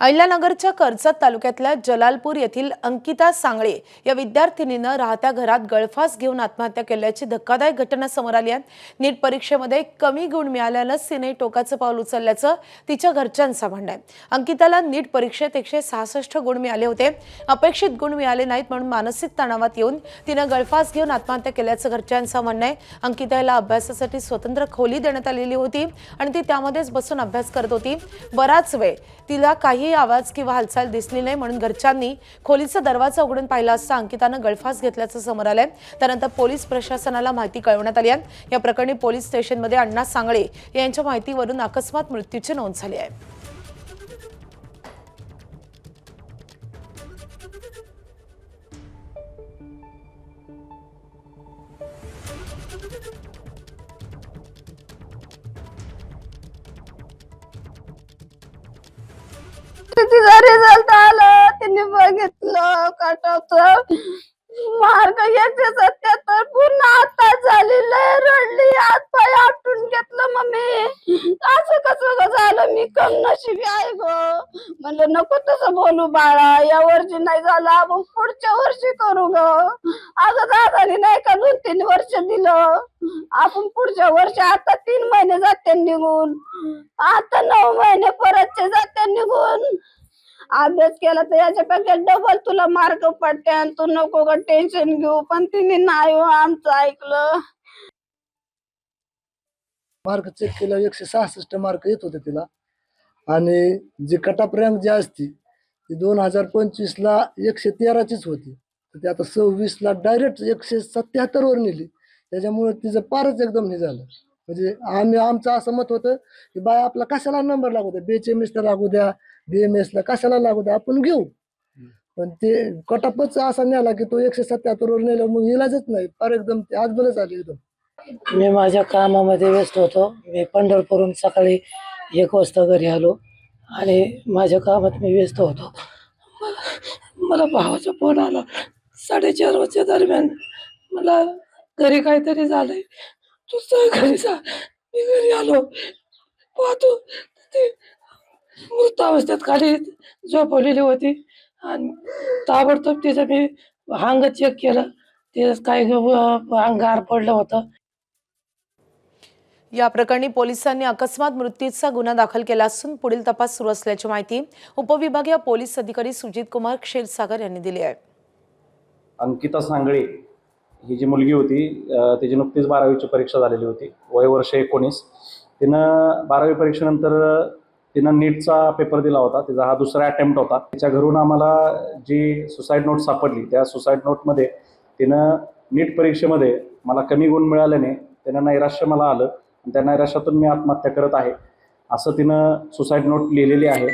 अहिल्यानगरच्या कर्जत तालुक्यातल्या जलालपूर येथील अंकिता सांगळे या विद्यार्थिनीनं राहत्या घरात गळफास घेऊन आत्महत्या केल्याची धक्कादायक घटना समोर आली आहे। नीट परीक्षेमध्ये कमी गुण मिळाल्यानं तिने टोकाचं पाऊल उचलल्याचं तिच्या घरच्यांचं म्हणणं आहे। अंकिताला नीट परीक्षेत 166 गुण मिळाले होते। अपेक्षित गुण मिळाले नाहीत म्हणून मानसिक तणावात येऊन तिनं गळफास घेऊन आत्महत्या केल्याचं घरच्यांचं म्हणणं आहे। अंकिताला अभ्यासासाठी स्वतंत्र खोली देण्यात आलेली होती आणि ती त्यामध्येच बसून अभ्यास करत होती। बराच वेळ तिला काही आवाज किंवा हालचाल दिसली नाही म्हणून घरच्यांनी खोलीचा दरवाजा उघडून पाहिला असता अंकितानं गळफास घेतल्याचं समोर आलंय। त्यानंतर पोलीस प्रशासनाला माहिती कळवण्यात आली आहे। या प्रकरणी पोलीस स्टेशनमध्ये अण्णा सांगळे यांच्या माहितीवरून अकस्मात मृत्यूची नोंद झाली आहे। तिचा रिझल्ट आला, तिने बघितलं कटवत मार्क 177 पूर्ण आता झालेलं आहे। रडली, हात पाय आपटून घेतलं। मम्मी असं कसं झालं, मी कम नशिबी आहे ग। म्हणलं नको तसं बोलू बाळा, या वर्षी नाही झालं आपण पुढच्या वर्षी करू ग। अगं दादानी नाही का 2-3 वर्ष दिलं, आपण पुढच्या वर्षी आता 3 महिने जाते निघून, आता 9 महिने परतचे जाते निघून। अभ्यास केला तर याच्यापेक्षा डबल तुला मार्क पडते आणि तू नको ग टेन्शन घेऊ। पण तिने नाही आमचं ऐकलं। मार्क चेक केला 166 मार्क येत होते तिला आणि जी कट ऑफ रँक जी असती ती 2025 ला 113चीच होती, तर ती आता 26 ला डायरेक्ट 177 वर नेली। त्याच्यामुळे तिचं पारच एकदम हे झालं। म्हणजे आमचं असं मत होतं की बाय आपला कशाला नंबर लागू द्या, BHMS ला लागू द्या, BMS ला कशाला लागू द्या, आपण घेऊ। पण ते कट ऑफच असा नेला की तो 177 वर नेला, मग इलाजच नाही, फार एकदम आज बरंच आली एकदम। मी माझ्या कामामध्ये व्यस्त होतो। मी पंढरपूरहून सकाळी 1 वाजता घरी आलो आणि माझ्या कामात मी व्यस्त होतो। मला भावाचा फोन आला 4:30 वाजच्या दरम्यान, मला घरी काहीतरी झालंय, तू घरी जा। मी घरी आलो, पाहतो ते मृतावस्थेत खाली झोपवलेली होती आणि ताबडतोब तिचं मी अंग चेक केलं, ते काही अंगार पडलं होतं। या प्रकरणी पोलिसांनी अकस्मात मृत्यूचा गुन्हा दाखल केला असून पुढील तपास सुरू असल्याची माहिती उपविभागीय पोलीस अधिकारी सुजित कुमार क्षीरसागर यांनी दिली आहे। अंकिता सांगळे ही जी मुलगी होती, तिची नुकतीच 12वीची परीक्षा झालेली होती, वय वर्ष 19। तिनं 12वी परीक्षेनंतर तिनं नीटचा पेपर दिला होता। तिचा हा दुसरा अटेम्प्ट होता। तिच्या घरून आम्हाला जी सुसाईड नोट सापडली, त्या सुसाईड नोटमध्ये तिनं नीट परीक्षेमध्ये मला कमी गुण मिळाल्याने तिनं नैराश्य मला आलं आणि त्या नैराश्यातून मी आत्महत्या करत आहे असं तिनं सुसाईड नोट लिहिलेली आहे।